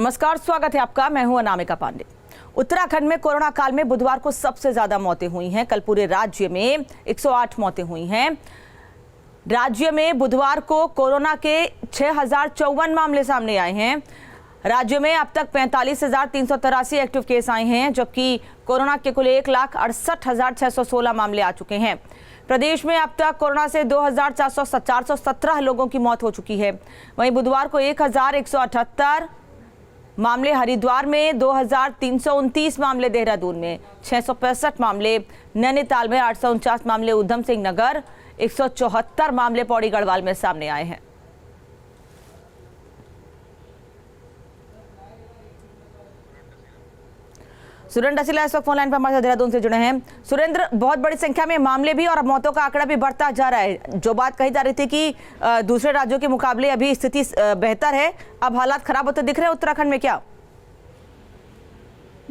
नमस्कार, स्वागत है आपका। मैं हूं अनामिका पांडे। उत्तराखंड में कोरोना काल में बुधवार को सबसे ज्यादा मौतें हुई हैं। कल पूरे राज्य में 108 मौतें हुई हैं। राज्य में बुधवार को कोरोना के 6054 मामले सामने आए हैं। राज्य में अब तक 45,383 एक्टिव केस आए हैं, जबकि कोरोना के कुल 1,68,616 मामले आ चुके हैं। प्रदेश में अब तक कोरोना से 2,417 लोगों की मौत हो चुकी है। वहीं बुधवार को 1,178 मामले हरिद्वार में, 2,329 मामले देहरादून में, 665 मामले नैनीताल में, 849 मामले उधम सिंह नगर, 174 मामले पौड़ी गढ़वाल में सामने आए हैं। सुरेंद्र डसीला इस वक्त फोन लाइन पर हमारे साथ देहरादून से जुड़े हैं। सुरेंद्र, बहुत बड़ी संख्या में मामले भी और मौतों का आंकड़ा भी बढ़ता जा रहा है। जो बात कही जा रही थी कि दूसरे राज्यों के मुकाबले अभी स्थिति बेहतर है, अब हालात खराब होते दिख रहे हैं उत्तराखंड में क्या?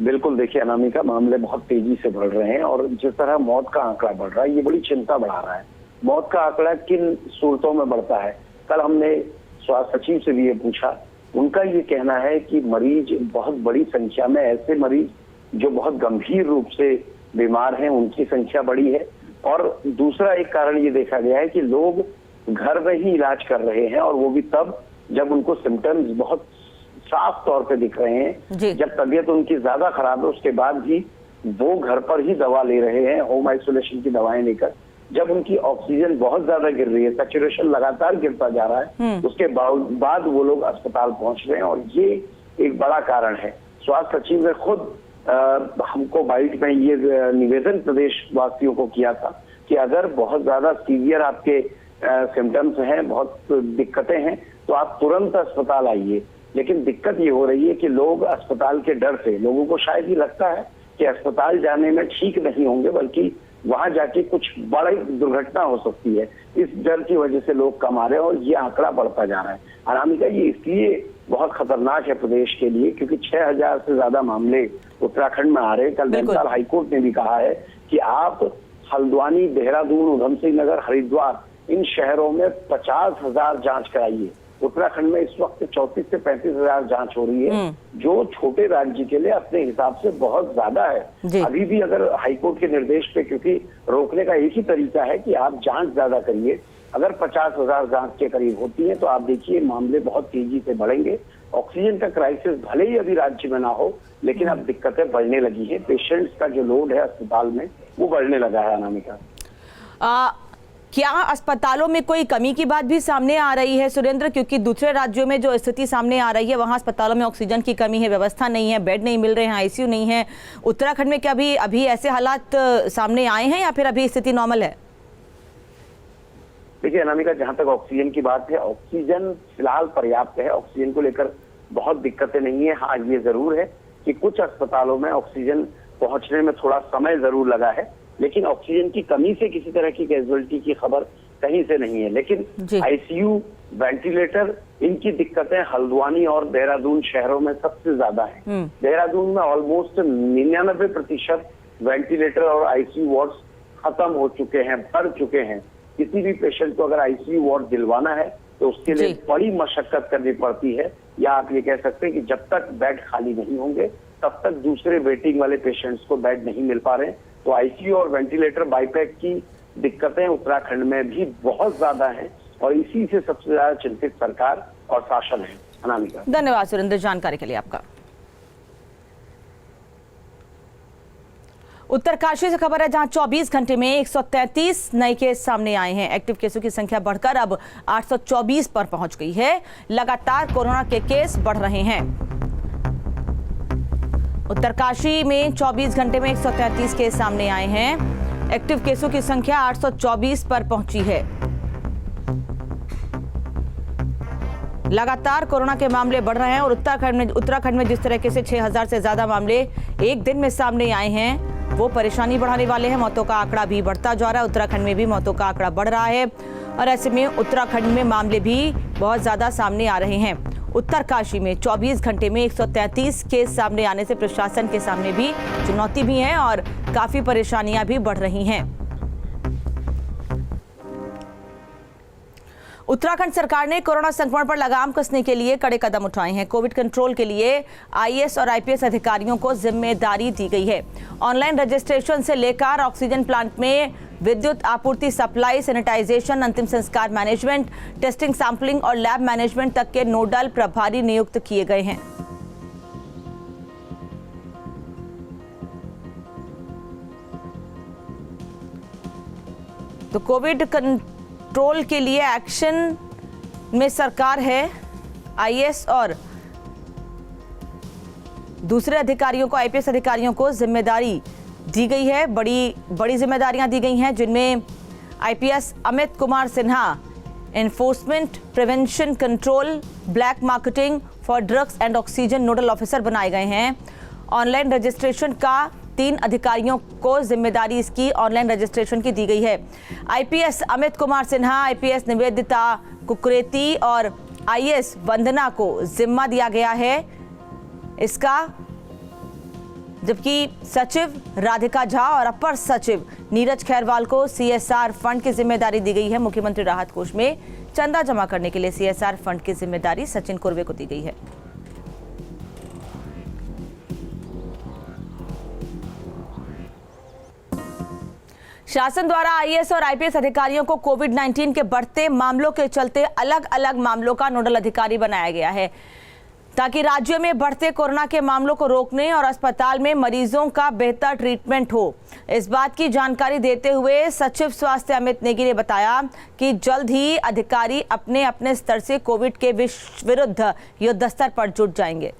बिल्कुल, देखिए अनामिका, मामले बहुत तेजी से बढ़ रहे हैं और जिस तरह मौत का आंकड़ा बढ़ रहा है, ये बड़ी चिंता बढ़ा रहा है। मौत का आंकड़ा किन सूरतों में बढ़ता है? कल हमने स्वास्थ्य सचिव से भी ये पूछा। उनका ये कहना है कि मरीज, बहुत बड़ी संख्या में ऐसे मरीज जो बहुत गंभीर रूप से बीमार हैं, उनकी संख्या बढ़ी है। और दूसरा एक कारण ये देखा गया है कि लोग घर में ही इलाज कर रहे हैं, और वो भी तब जब उनको सिम्टम्स बहुत साफ तौर पे दिख रहे हैं। जब तबीयत उनकी ज्यादा खराब है, उसके बाद भी वो घर पर ही दवा ले रहे हैं, होम आइसोलेशन की दवाएं लेकर। जब उनकी ऑक्सीजन बहुत ज्यादा गिर रही है, सैचुरेशन लगातार गिरता जा रहा है, उसके बाद वो लोग अस्पताल पहुंच रहे हैं, और ये एक बड़ा कारण है। स्वास्थ्य सचिव ने खुद हमको बाइट में ये निवेदन प्रदेश वासियों को किया था कि अगर बहुत ज्यादा सीवियर आपके सिम्टम्स हैं, बहुत दिक्कतें हैं, तो आप तुरंत अस्पताल आइए। लेकिन दिक्कत ये हो रही है कि लोग अस्पताल के डर से, लोगों को शायद ये लगता है कि अस्पताल जाने में ठीक नहीं होंगे, बल्कि वहां जाके कुछ बड़ी दुर्घटना हो सकती है। इस डर की वजह से लोग कम आ रहे हैं और ये आंकड़ा बढ़ता जा रहा है। अनामिका, ये इसलिए बहुत खतरनाक है प्रदेश के लिए क्योंकि 6,000 से ज्यादा मामले उत्तराखंड में आ रहे हैं। कल नैनीताल हाईकोर्ट ने भी कहा है कि आप हल्द्वानी, देहरादून, उधम सिंह नगर, हरिद्वार, इन शहरों में 50,000 जांच कराइए। उत्तराखंड में इस वक्त 34 से 35,000 जांच हो रही है, जो छोटे राज्य के लिए अपने हिसाब से बहुत ज्यादा है। अभी भी अगर हाईकोर्ट के निर्देश पे, क्योंकि रोकने का एक ही तरीका है कि आप जांच ज्यादा करिए, अगर 50,000 जांच के करीब होती है तो आप देखिए मामले बहुत तेजी से बढ़ेंगे। ऑक्सीजन का क्राइसिस भले ही अभी राज्य में ना हो, लेकिन अब दिक्कतें बढ़ने लगी है। पेशेंट्स का जो लोड है अस्पताल में वो बढ़ने लगा है। अनामिका, क्या अस्पतालों में कोई कमी की बात भी सामने आ रही है सुरेंद्र? क्योंकि दूसरे राज्यों में जो स्थिति सामने आ रही है, वहां अस्पतालों में ऑक्सीजन की कमी है, व्यवस्था नहीं है, बेड नहीं मिल रहे हैं, आईसीयू नहीं है। उत्तराखंड में क्या अभी ऐसे हालात सामने आए हैं या फिर अभी स्थिति नॉर्मल है? देखिए अनामिका, जहां तक ऑक्सीजन की बात है, ऑक्सीजन फिलहाल पर्याप्त है। ऑक्सीजन को लेकर बहुत दिक्कतें नहीं है। हाँ, ये जरूर है कि कुछ अस्पतालों में ऑक्सीजन पहुंचने में थोड़ा समय जरूर लगा है, लेकिन ऑक्सीजन की कमी से किसी तरह की कैजुअलिटी की खबर कहीं से नहीं है। लेकिन आईसीयू, वेंटिलेटर, इनकी दिक्कतें हल्द्वानी और देहरादून शहरों में सबसे ज्यादा है। देहरादून में ऑलमोस्ट 99% वेंटिलेटर और आईसीयू वार्ड्स खत्म हो चुके हैं, भर चुके हैं। किसी भी पेशेंट को अगर आईसीयू वार्ड दिलवाना है तो उसके लिए बड़ी मशक्कत करनी पड़ती है, या आप ये कह सकते हैं कि जब तक बेड खाली नहीं होंगे तब तक दूसरे वेटिंग वाले पेशेंट्स को बेड नहीं मिल पा रहे। तो आईसीयू और वेंटिलेटर, बाईपैक की दिक्कतें उत्तराखंड में भी बहुत ज्यादा हैं, और इसी से सबसे ज्यादा चिंतित सरकार और शासन है। अनामिका, धन्यवाद सुरेंद्र जानकारी के लिए आपका। उत्तरकाशी से खबर है, जहां 24 घंटे में 133 नए केस सामने आए हैं। एक्टिव केसों की संख्या बढ़कर अब 824 पर पहुंच गई है। लगातार कोरोना के केस बढ़ रहे हैं। उत्तरकाशी में 24 घंटे में 133 केस सामने आए हैं। एक्टिव केसों की संख्या 824 पर पहुंची है। लगातार कोरोना के मामले बढ़ रहे हैं और उत्तराखंड में जिस तरीके से 6,000 से ज्यादा मामले एक दिन में सामने आए हैं, वो परेशानी बढ़ाने वाले हैं। मौतों का आंकड़ा भी बढ़ता जा रहा है। उत्तराखंड में भी मौतों का आंकड़ा बढ़ रहा है और ऐसे में उत्तराखंड में मामले भी बहुत ज्यादा सामने आ रहे हैं। उत्तरकाशी में 24 घंटे में 133 केस सामने आने से प्रशासन के सामने भी चुनौती भी है और काफी परेशानियां भी बढ़ रही हैं। उत्तराखंड सरकार ने कोरोना संक्रमण पर लगाम कसने के लिए कड़े कदम उठाए हैं। कोविड कंट्रोल के लिए आईएएस और आईपीएस अधिकारियों को जिम्मेदारी दी गई है। ऑनलाइन रजिस्ट्रेशन से लेकर ऑक्सीजन प्लांट में विद्युत आपूर्ति, सप्लाई, सैनिटाइजेशन, अंतिम संस्कार मैनेजमेंट, टेस्टिंग, सैंपलिंग और लैब मैनेजमेंट तक के नोडल प्रभारी नियुक्त किए गए हैं। तो कोविड कंट्रोल के लिए एक्शन में सरकार है। आईएएस और दूसरे अधिकारियों को, आईपीएस अधिकारियों को जिम्मेदारी दी गई है। बड़ी जिम्मेदारियां दी गई हैं, जिनमें IPS Amit Kumar Sinha enforcement, prevention, control, black marketing for drugs and oxygen nodal officer बनाए गए हैं। ऑनलाइन रजिस्ट्रेशन का 3 अधिकारियों को जिम्मेदारी इसकी ऑनलाइन रजिस्ट्रेशन की दी गई है। आईपीएस अमित कुमार सिन्हा, आईपीएस निवेदिता कुकरेती और आईएएस वंदना को जिम्मा दिया गया है इसका, जबकि सचिव राधिका झा और अपर सचिव नीरज खैरवाल को सीएसआर फंड की जिम्मेदारी दी गई है। मुख्यमंत्री राहत कोष में चंदा जमा करने के लिए सीएसआर फंड की जिम्मेदारी सचिन कुर्वे को दी गई है। शासन द्वारा आईएएस और आईपीएस अधिकारियों को कोविड-19 के बढ़ते मामलों के चलते अलग अलग मामलों का नोडल अधिकारी बनाया गया है, ताकि राज्य में बढ़ते कोरोना के मामलों को रोकने और अस्पताल में मरीजों का बेहतर ट्रीटमेंट हो। इस बात की जानकारी देते हुए सचिव स्वास्थ्य अमित नेगी ने बताया कि जल्द ही अधिकारी अपने अपने स्तर से कोविड के विरुद्ध युद्ध स्तर पर जुट जाएंगे।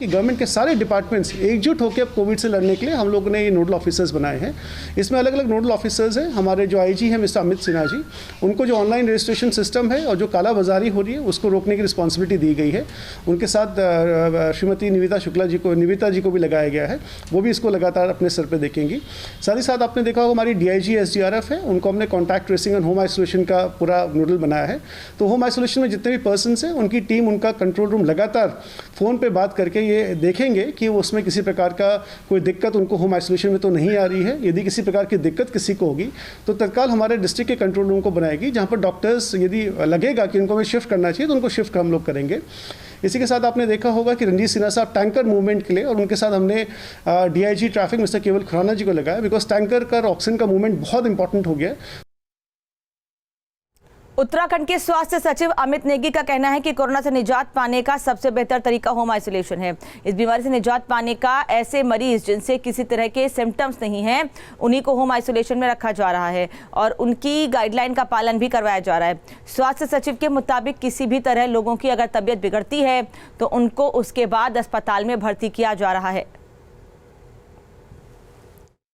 कि गवर्नमेंट के सारे डिपार्टमेंट्स एकजुट होकर अब कोविड से लड़ने के लिए हम लोगों ने ये नोडल ऑफिसर्स बनाए हैं। इसमें अलग अलग नोडल ऑफिसर्स हैं। हमारे जो आईजी हैं मिस्टर अमित सिन्हा जी, उनको जो ऑनलाइन रजिस्ट्रेशन सिस्टम है और जो काला बाजारी हो रही है उसको रोकने की रिस्पॉन्सिबिलिटी दी गई है। उनके साथ श्रीमती निविता जी को भी लगाया गया है, वो भी इसको लगातार अपने सर पर देखेंगी। साथ ही साथ आपने देखा होगा हमारी डीआईजी एसडीआरएफ है, उनको हमने contact tracing and home isolation का पूरा नोडल बनाया है। तो होम आइसोलेशन में जितने भी पर्सन हैं उनकी टीम, उनका कंट्रोल रूम लगातार फ़ोन पर बात करके ये देखेंगे कि उसमें किसी प्रकार का कोई दिक्कत उनको होम आइसोलेशन में तो नहीं आ रही है। यदि किसी प्रकार की दिक्कत किसी को होगी तो तत्काल हमारे डिस्ट्रिक्ट के कंट्रोल रूम को बनाएगी, जहां पर डॉक्टर्स यदि लगेगा कि उनको हमें शिफ्ट करना चाहिए तो उनको शिफ्ट हम लोग करेंगे। इसी के साथ आपने देखा होगा कि रणजीत सिन्हा साहब टैंकर मूवमेंट के लिए, और उनके साथ हमने डीआईजी ट्रैफिक मिस्टर केवल खुराना जी को लगाया, बिकॉज टैंकर का ऑक्सीजन का मूवमेंट बहुत इंपॉर्टेंट हो गया है। उत्तराखंड के स्वास्थ्य सचिव अमित नेगी का कहना है कि कोरोना से निजात पाने का सबसे बेहतर तरीका होम आइसोलेशन है। इस बीमारी से निजात पाने का ऐसे मरीज जिनसे किसी तरह के सिम्टम्स नहीं हैं, उन्हीं को होम आइसोलेशन में रखा जा रहा है और उनकी गाइडलाइन का पालन भी करवाया जा रहा है। स्वास्थ्य सचिव के मुताबिक किसी भी तरह लोगों की अगर तबीयत बिगड़ती है तो उनको उसके बाद अस्पताल में भर्ती किया जा रहा है।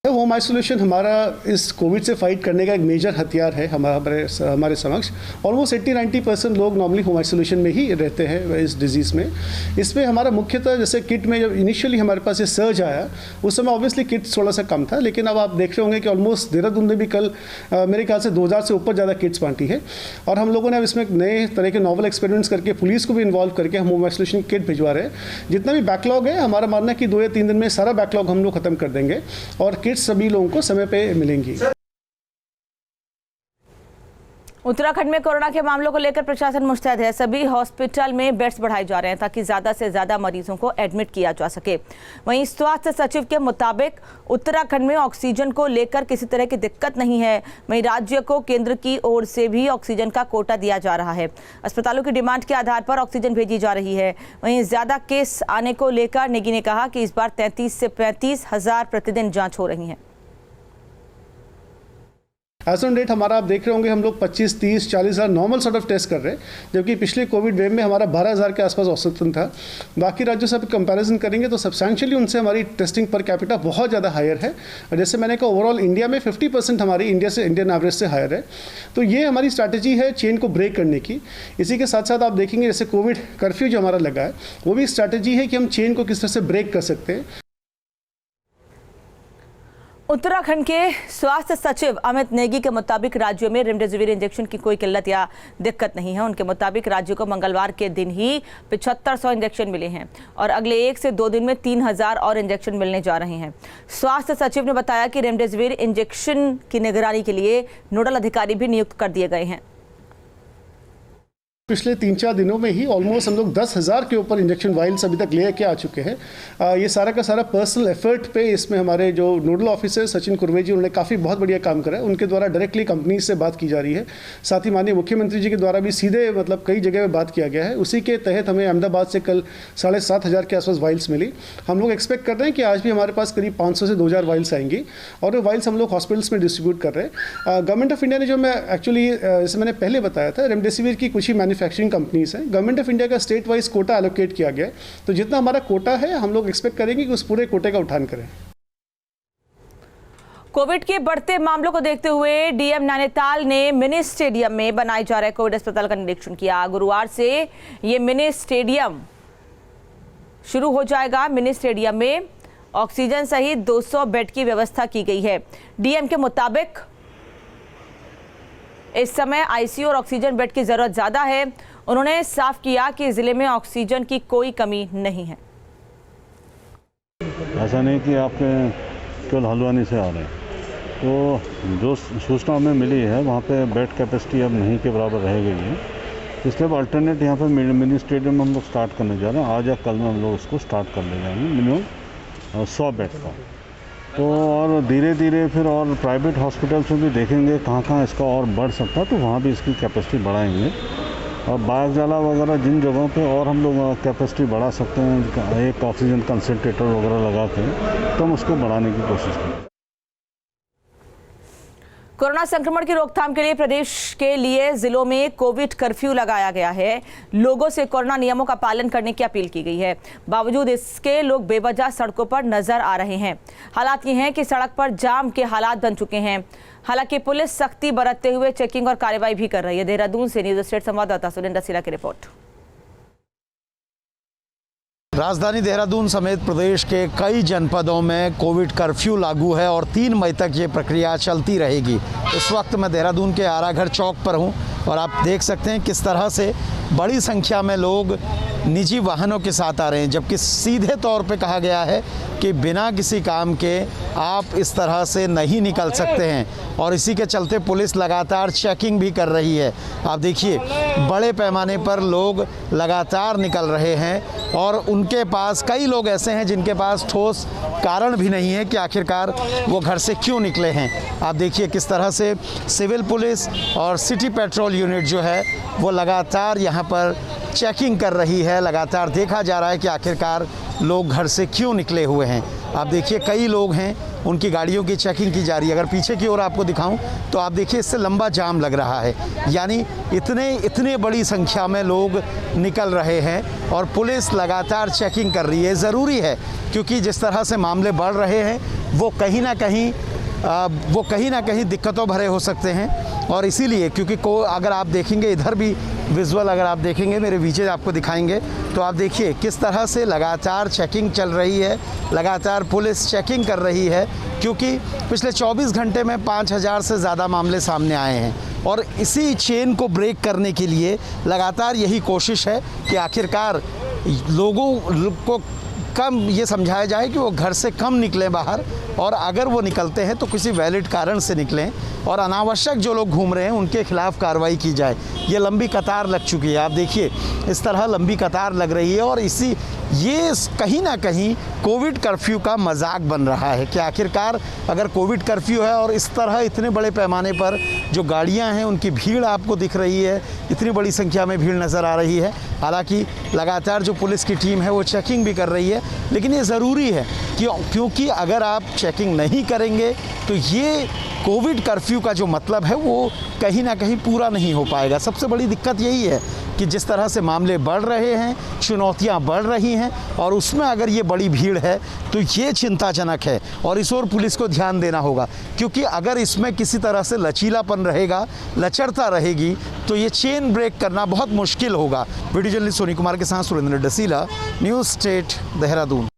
होम आइसोलेशन हमारा इस कोविड से फाइट करने का एक मेजर हथियार है हमारे समक्ष। ऑलमोस्ट 80-90% लोग नॉर्मली होम आइसोलेशन में ही रहते हैं इस डिजीज़ में। इसमें हमारा मुख्यतः जैसे किट में जब इनिशियली हमारे पास ये सर्ज आया उस समय ऑब्वियसली किट थोड़ा सा कम था, लेकिन अब आप देख रहे होंगे कि ऑलमोस्ट देहरादून ने भी कल मेरे ख्याल से 2000 से ऊपर ज़्यादा किट्स बांटी है। और हम लोगों ने अब इसमें नए तरह के नॉवल एक्सपेरिमेंट्स करके पुलिस को भी इन्वॉल्व करके हम होम आइसोलेशन किट भिजवा रहे हैं। जितना भी बैकलॉग है, हमारा मानना है कि 2 या 3 दिन में सारा बैकलॉग हम लोग खत्म कर देंगे और किट्स सभी लोगों को समय पे मिलेंगी। उत्तराखंड में कोरोना के मामलों को लेकर प्रशासन मुस्तैद है। सभी हॉस्पिटल में बेड्स बढ़ाए जा रहे हैं ताकि ज्यादा से ज्यादा मरीजों को एडमिट किया जा सके। वहीं स्वास्थ्य सचिव के मुताबिक उत्तराखंड में ऑक्सीजन को लेकर किसी तरह की दिक्कत नहीं है। वहीं राज्य को केंद्र की ओर से भी ऑक्सीजन का कोटा दिया जा रहा है। अस्पतालों की डिमांड के आधार पर ऑक्सीजन भेजी जा रही है। वहीं ज्यादा केस आने को लेकर नेगी ने कहा कि इस बार 33 से 35 हजार प्रतिदिन जाँच हो रही है। एज ऑन डेट हमारा आप देख रहे होंगे हम लोग 25, 30, 40 हज़ार नॉर्मल सॉर्ट ऑफ टेस्ट कर रहे हैं, जबकि पिछले कोविड वेव में हमारा 12,000 के आसपास औसतन था। बाकी राज्यों से कंपैरिजन करेंगे तो सब्सटैंशियली उनसे हमारी टेस्टिंग पर कैपिटा बहुत ज़्यादा हायर है। और जैसे मैंने कहा ओवरऑल इंडिया में 50% हमारी इंडियन एवरेज से हायर है। तो ये हमारी स्ट्रैटेजी है चेन को ब्रेक करने की। इसी के साथ साथ आप देखेंगे जैसे कोविड कर्फ्यू जो हमारा लगा है वो भी स्ट्रैटेजी है कि हम चेन को किस तरह से ब्रेक कर सकते हैं। उत्तराखंड के स्वास्थ्य सचिव अमित नेगी के मुताबिक राज्यों में रेमडेसिविर इंजेक्शन की कोई किल्लत या दिक्कत नहीं है। उनके मुताबिक राज्य को मंगलवार के दिन ही 7500 इंजेक्शन मिले हैं और अगले 1 से 2 दिन में 3000 और इंजेक्शन मिलने जा रहे हैं। स्वास्थ्य सचिव ने बताया कि रेमडेसिविर इंजेक्शन की निगरानी के लिए नोडल अधिकारी भी नियुक्त कर दिए गए हैं। पिछले 3-4 दिनों में ही ऑलमोस्ट हम लोग 10,000 के ऊपर इंजेक्शन वाइल्स अभी तक ले के आ चुके हैं। ये सारा का सारा पर्सनल एफर्ट पे इसमें हमारे जो नोडल ऑफिसर सचिन कुर्वे जी, उन्होंने काफ़ी बहुत बढ़िया काम करा है। उनके द्वारा डायरेक्टली कंपनी से बात की जा रही है। साथ ही माननीय मुख्यमंत्री जी के द्वारा भी सीधे मतलब कई जगह पे बात किया गया है। उसी के तहत हमें अहमदाबाद से कल 7,500 के आसपास वाइल्स मिली। हम लोग एक्सपेक्ट कर रहे हैं कि आज भी हमारे पास करीब 500 से 2,000 वाइल्स आएंगी और वो वाइल्स हम लोग हॉस्पिटल्स में डिस्ट्रीब्यूट कर रहे हैं। गवर्नमेंट ऑफ इंडिया ने जो मैं एक्चुअली जैसे मैंने पहले बताया था, रेमडेसिविर की कुछ ही मैन्युफैक्चरिंग कंपनीज हैं। गवर्नमेंट ऑफ इंडिया का स्टेट वाइज कोटा एलोकेट किया गया है, तो जितना हमारा कोटा है हम लोग एक्सपेक्ट करेंगे कि उस पूरे कोटे का उठान करें। कोविड के बढ़ते मामलों को देखते हुए डीएम नैनीताल ने मिनी स्टेडियम में बनाए जा रहे कोविड अस्पताल का निरीक्षण किया। गुरुवार से ये मिनी स्टेडियम शुरू हो जाएगा। मिनी स्टेडियम में ऑक्सीजन सहित 200 बेड की व्यवस्था की गई है। डीएम के मुताबिक इस समय आईसीयू और ऑक्सीजन बेड की जरूरत ज्यादा है। उन्होंने साफ किया कि जिले में ऑक्सीजन की कोई कमी नहीं है। ऐसा नहीं कि आपके केवल हल्द्वानी से आ रहे हैं, तो जो सूचना हमें मिली है वहाँ पे बेड कैपेसिटी अब नहीं के बराबर रह गई है, इसलिए अब अल्टरनेट यहाँ पे मिनी स्टेडियम में हम लोग स्टार्ट करने जा रहे हैं। आज या कल में हम लोग इसको स्टार्ट कर ले जाएंगे मिनिमम 100 बेड का। तो और धीरे धीरे फिर और प्राइवेट हॉस्पिटल्स में भी देखेंगे कहाँ कहाँ इसका और बढ़ सकता है, तो वहाँ भी इसकी कैपेसिटी बढ़ाएंगे। और बागजाला वगैरह जिन जगहों पे और हम लोग कैपेसिटी बढ़ा सकते हैं, एक ऑक्सीजन कंसंट्रेटर वगैरह लगा के, तो हम उसको बढ़ाने की कोशिश करें। कोरोना संक्रमण की रोकथाम के लिए प्रदेश के लिए जिलों में कोविड कर्फ्यू लगाया गया है। लोगों से कोरोना नियमों का पालन करने की अपील की गई है। बावजूद इसके लोग बेवजह सड़कों पर नजर आ रहे हैं। हालात ये हैं कि सड़क पर जाम के हालात बन चुके हैं। हालांकि पुलिस सख्ती बरतते हुए चेकिंग और कार्रवाई भी कर रही है। देहरादून से न्यूज स्टेट संवाददाता सुरेंद्र सिला की रिपोर्ट। राजधानी देहरादून समेत प्रदेश के कई जनपदों में कोविड कर्फ्यू लागू है और 3 मई तक ये प्रक्रिया चलती रहेगी। इस वक्त मैं देहरादून के आराघर चौक पर हूँ और आप देख सकते हैं किस तरह से बड़ी संख्या में लोग निजी वाहनों के साथ आ रहे हैं, जबकि सीधे तौर पे कहा गया है कि बिना किसी काम के आप इस तरह से नहीं निकल सकते हैं। और इसी के चलते पुलिस लगातार चेकिंग भी कर रही है। आप देखिए बड़े पैमाने पर लोग लगातार निकल रहे हैं और उनके पास कई लोग ऐसे हैं जिनके पास ठोस कारण भी नहीं है कि आखिरकार वो घर से क्यों निकले हैं। आप देखिए किस तरह से सिविल पुलिस और सिटी पेट्रोल यूनिट जो है वो लगातार यहाँ पर चेकिंग कर रही है। लगातार देखा जा रहा है कि आखिरकार लोग घर से क्यों निकले हुए हैं। आप देखिए कई लोग हैं, उनकी गाड़ियों की चेकिंग की जा रही है। अगर पीछे की ओर आपको दिखाऊं तो आप देखिए इससे लंबा जाम लग रहा है, यानी इतने बड़ी संख्या में लोग निकल रहे हैं और पुलिस लगातार चेकिंग कर रही है। ज़रूरी है क्योंकि जिस तरह से मामले बढ़ रहे हैं वो कहीं ना कहीं दिक्कतों भरे हो सकते हैं। और इसीलिए क्योंकि अगर आप देखेंगे इधर भी विजुअल अगर आप देखेंगे, मेरे पीछे आपको दिखाएंगे, तो आप देखिए किस तरह से लगातार चेकिंग चल रही है, लगातार पुलिस चेकिंग कर रही है। क्योंकि पिछले 24 घंटे में 5,000 से ज़्यादा मामले सामने आए हैं और इसी चेन को ब्रेक करने के लिए लगातार यही कोशिश है कि आखिरकार लोगों को कम ये समझाया जाए कि वो घर से कम निकलें बाहर, और अगर वो निकलते हैं तो किसी वैलिड कारण से निकलें और अनावश्यक जो लोग घूम रहे हैं उनके खिलाफ कार्रवाई की जाए। ये लंबी कतार लग चुकी है, आप देखिए इस तरह लंबी कतार लग रही है और ये कहीं ना कहीं कोविड कर्फ्यू का मजाक बन रहा है कि आखिरकार अगर कोविड कर्फ्यू है और इस तरह इतने बड़े पैमाने पर जो गाड़ियां हैं उनकी भीड़ आपको दिख रही है, इतनी बड़ी संख्या में भीड़ नज़र आ रही है। हालांकि लगातार जो पुलिस की टीम है वो चेकिंग भी कर रही है, लेकिन ये ज़रूरी है क्योंकि अगर आप चेकिंग नहीं करेंगे तो ये कोविड कर्फ्यू का जो मतलब है वो कहीं ना कहीं पूरा नहीं हो पाएगा। सबसे बड़ी दिक्कत यही है कि जिस तरह से मामले बढ़ रहे हैं, चुनौतियां बढ़ रही हैं और उसमें अगर ये बड़ी भीड़ है तो ये चिंताजनक है और इस ओर पुलिस को ध्यान देना होगा। क्योंकि अगर इसमें किसी तरह से लचीलापन रहेगा, लचरता रहेगी, तो ये चेन ब्रेक करना बहुत मुश्किल होगा। वीडियो जर्नलिस्ट सोनी कुमार के साथ सुरेंद्र डसीला, न्यूज़ स्टेट, देहरादून।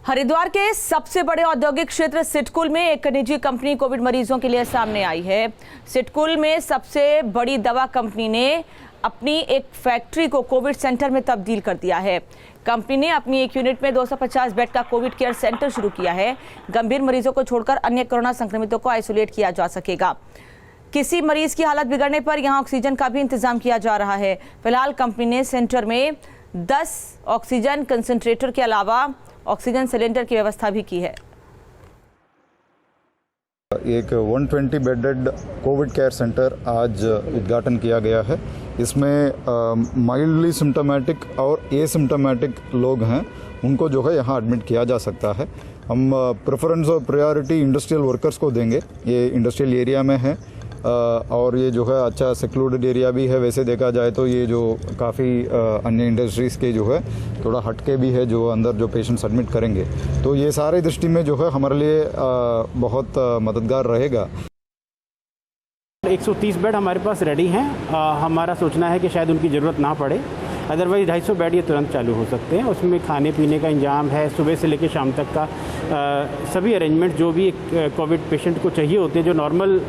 हरिद्वार के सबसे बड़े औद्योगिक क्षेत्र सिडकुल में एक निजी कंपनी कोविड मरीजों के लिए सामने आई है। सिडकुल में सबसे बड़ी दवा कंपनी ने अपनी एक फैक्ट्री को कोविड सेंटर में तब्दील कर दिया है। कंपनी ने अपनी एक यूनिट में 250 बेड का कोविड केयर सेंटर शुरू किया है। गंभीर मरीजों को छोड़कर अन्य कोरोना संक्रमितों को आइसोलेट किया जा सकेगा। किसी मरीज की हालत बिगड़ने पर यहां ऑक्सीजन का भी इंतजाम किया जा रहा है। फिलहाल कंपनी ने सेंटर में 10 ऑक्सीजन कंसंट्रेटर के अलावा ऑक्सीजन सिलेंडर की व्यवस्था भी की है। एक 120 बेडेड कोविड केयर सेंटर आज उद्घाटन किया गया है। इसमें माइल्डली सिम्टोमेटिक और एसिम्टोमेटिक लोग हैं, उनको जो है यहाँ एडमिट किया जा सकता है। हम प्रेफरेंस और प्रायोरिटी इंडस्ट्रियल वर्कर्स को देंगे। ये इंडस्ट्रियल एरिया में है और ये जो है अच्छा सेक्लूडेड एरिया भी है। वैसे देखा जाए तो ये जो काफ़ी अन्य इंडस्ट्रीज़ के जो है थोड़ा हटके भी है जो अंदर जो पेशेंट्स एडमिट करेंगे, तो ये सारे दृष्टि में जो है हमारे लिए बहुत मददगार रहेगा। 130 बेड हमारे पास रेडी हैं। हमारा सोचना है कि शायद उनकी ज़रूरत ना पड़े, अदरवाइज़ 250 बेड ये तुरंत चालू हो सकते हैं। उसमें खाने पीने का इंतजाम है, सुबह से लेकर शाम तक का सभी अरेंजमेंट जो भी कोविड पेशेंट को चाहिए होते हैं, जो नॉर्मल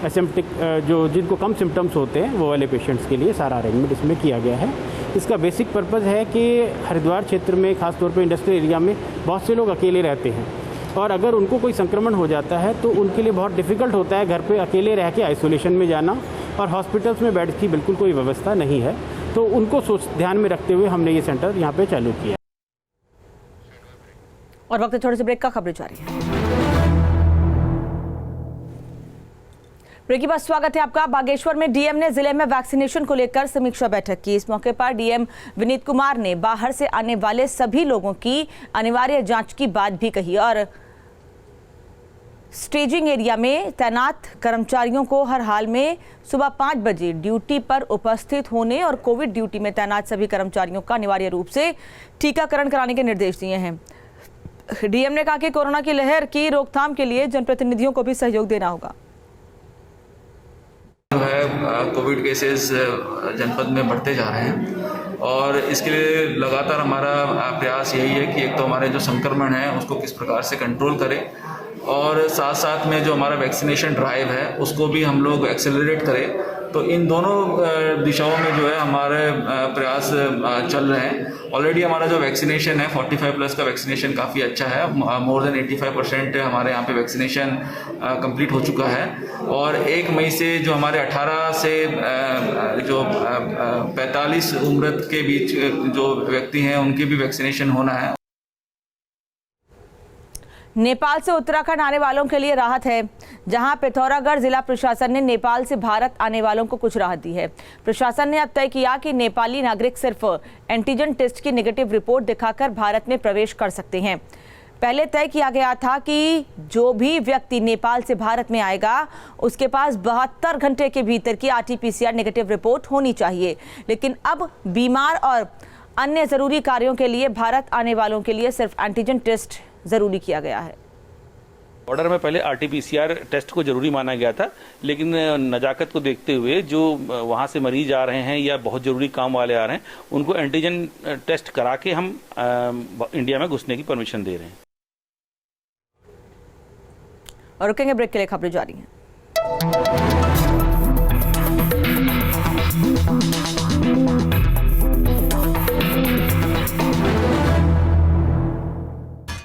एसिम्प्टिक जो जिनको कम सिम्टम्स होते हैं वो वाले पेशेंट्स के लिए सारा अरेंजमेंट इसमें किया गया है। इसका बेसिक पर्पज़ है कि हरिद्वार क्षेत्र में खासतौर पर इंडस्ट्रियल एरिया में बहुत से लोग अकेले रहते हैं और अगर उनको कोई संक्रमण हो जाता है तो उनके लिए बहुत डिफ़िकल्ट होता है घर पे अकेले रह के आइसोलेशन में जाना, और हॉस्पिटल्स में बेड्स की बिल्कुल कोई व्यवस्था नहीं है। तो उनको ध्यान में रखते हुए हमने ये सेंटर यहाँ पे चालू किया। और वक्त थोड़े से ब्रेक का खबर जारी है। ब्रेक के बाद स्वागत है आपका। बागेश्वर में डीएम ने जिले में वैक्सीनेशन को लेकर समीक्षा बैठक की। इस मौके पर डीएम विनीत कुमार ने बाहर से आने वाले सभी लोगों की अनिवार्य जांच की बात भी कही और स्टेजिंग एरिया में तैनात कर्मचारियों को हर हाल में सुबह 5 बजे ड्यूटी पर उपस्थित होने और कोविड ड्यूटी में तैनात सभी कर्मचारियों का अनिवार्य रूप से टीकाकरण कराने के निर्देश दिए हैं। डीएम ने कहा कि कोरोना की लहर की रोकथाम के लिए जनप्रतिनिधियों को भी सहयोग देना होगा। जो है कोविड केसेस जनपद में बढ़ते जा रहे हैं और इसके लिए लगातार हमारा प्रयास यही है कि एक तो हमारे जो संक्रमण है उसको किस प्रकार से कंट्रोल करें और साथ साथ में जो हमारा वैक्सीनेशन ड्राइव है उसको भी हम लोग एक्सेलरेट करें। तो इन दोनों दिशाओं में जो है हमारे प्रयास चल रहे हैं। ऑलरेडी हमारा जो वैक्सीनेशन है 45 प्लस का वैक्सीनेशन काफ़ी अच्छा है। मोर देन 85% हमारे यहाँ पे वैक्सीनेशन कंप्लीट हो चुका है और 1 मई से जो हमारे 18 से जो 45 उम्र के बीच जो व्यक्ति हैं उनकी भी वैक्सीनेशन होना है। नेपाल से उत्तराखंड आने वालों के लिए राहत है। जहां पिथौरागढ़ जिला प्रशासन ने नेपाल से भारत आने वालों को कुछ राहत दी है। प्रशासन ने अब तय किया कि नेपाली नागरिक सिर्फ एंटीजन टेस्ट की नेगेटिव रिपोर्ट दिखाकर भारत में प्रवेश कर सकते हैं। पहले तय किया गया था कि जो भी व्यक्ति नेपाल से भारत में आएगा उसके पास 72 घंटे के भीतर की RT-PCR नेगेटिव रिपोर्ट होनी चाहिए, लेकिन अब बीमार और अन्य जरूरी कार्यों के लिए भारत आने वालों के लिए सिर्फ एंटीजन टेस्ट जरूरी किया गया है। ऑर्डर में पहले RT-PCR टेस्ट को जरूरी माना गया था, लेकिन नजाकत को देखते हुए जो वहां से मरीज आ रहे हैं या बहुत जरूरी काम वाले आ रहे हैं उनको एंटीजन टेस्ट करा के हम इंडिया में घुसने की परमिशन दे रहे हैं। और रुकेंगे ब्रेक के लिए, खबरें जारी हैं।